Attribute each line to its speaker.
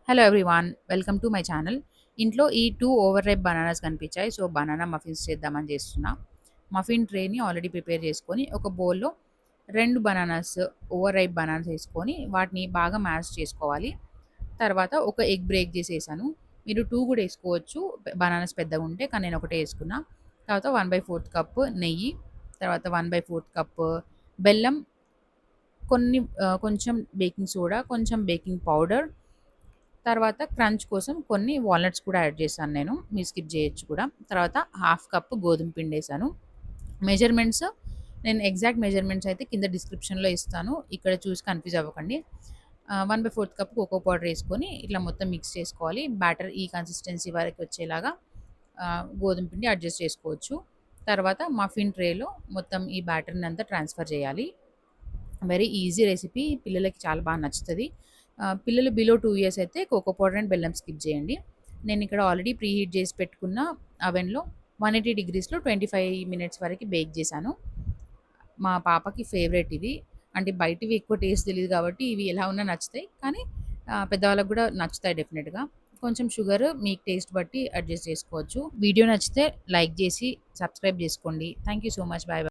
Speaker 1: Hello everyone, welcome to my channel. ఇంట్లో ఈ 2 over ripe bananas కనిపించాయి. సో, బనానా మఫిన్స్ చేద్దామని చేస్తున్నా. మఫిన్ ట్రేని ఆల్రెడీ ప్రిపేర్ చేసుకొని, ఒక బౌల్‌లో 2 బనానాస్, ఓవర్ రైప్ బనానాస్ ఏసుకొని, వాటిని బాగా మ్యాష్ చేసుకోవాలి. తర్వాత ఒక ఎగ్ బ్రేక్ చేసేసాను. మీరు 2 కూడా ఏసుకోవచ్చు. బనానాస్ పెద్దగుంటే. కానీ నేను ఒకటే ఏసుకున్నా. తర్వాత 1/4 కప్ నెయ్యి, తర్వాత 1/4 కప్ బెల్లం, కొంచెం బేకింగ్ సోడా, కొంచెం బేకింగ్ పౌడర్, తర్వాత క్రంచ్ కోసం కొన్ని వాల్‌నట్స్ కూడా యాడ్ చేశాను నేను. మీరు స్కిప్ చేయొచ్చు కూడా. తర్వాత హాఫ్ కప్ గోధుమ పిండేసాను. మెజర్‌మెంట్స్ నేను ఎగ్జాక్ట్ మెజర్‌మెంట్స్ అయితే కింద డిస్క్రిప్షన్‌లో ఇస్తాను. ఇక్కడ చూసి కన్‌ఫ్యూజ్ అవ్వకండి. 1/4 కప్ కోకో పౌడర్ ఏసుకొని ఇట్లా మొత్తం మిక్స్ చేసుకోవాలి. బ్యాటర్ ఈ కన్సిస్టెన్సీ వరకు వచ్చేలాగా గోధుమ పిండి అడ్జస్ట్ చేసుకోవచ్చు. తర్వాత మఫిన్ ట్రేలో మొత్తం ఈ బ్యాటర్‌ని అంతా ట్రాన్స్‌ఫర్ చేయాలి. Very easy recipe. పిల్లలకి చాలా బాగా నచ్చుతది. పిల్లలు బిలో 2 ఇయర్స్ అయితే కోకో పౌడర్ అండ్ బెల్లం స్కిప్ చేయండి. నేనిక్కడ ఆల్రెడీ ప్రీ హీట్ చేసి పెట్టుకున్న అవెన్‌లో 180 డిగ్రీస్‌లో 25 మినిట్స్ వరకి బేక్ చేశాను. మా పాపకి ఫేవరెట్ ఇవి. అంటే బయటివి ఎక్కువ టేస్ట్ తెలీదు కాబట్టి ఇవి ఎలా ఉన్నా నచ్చుతాయి. కానీ పెద్దవాళ్ళకి గూడా నచ్చుతాయి డెఫినిట్‌గా. కొంచెం షుగర్ మీ టేస్ట్ బట్టి అడ్జస్ట్ చేసుకోవచ్చు. వీడియో నచ్చితే లైక్ జేసి సబ్స్క్రైబ్ జేసుకోండి. Thank you so much. Bye.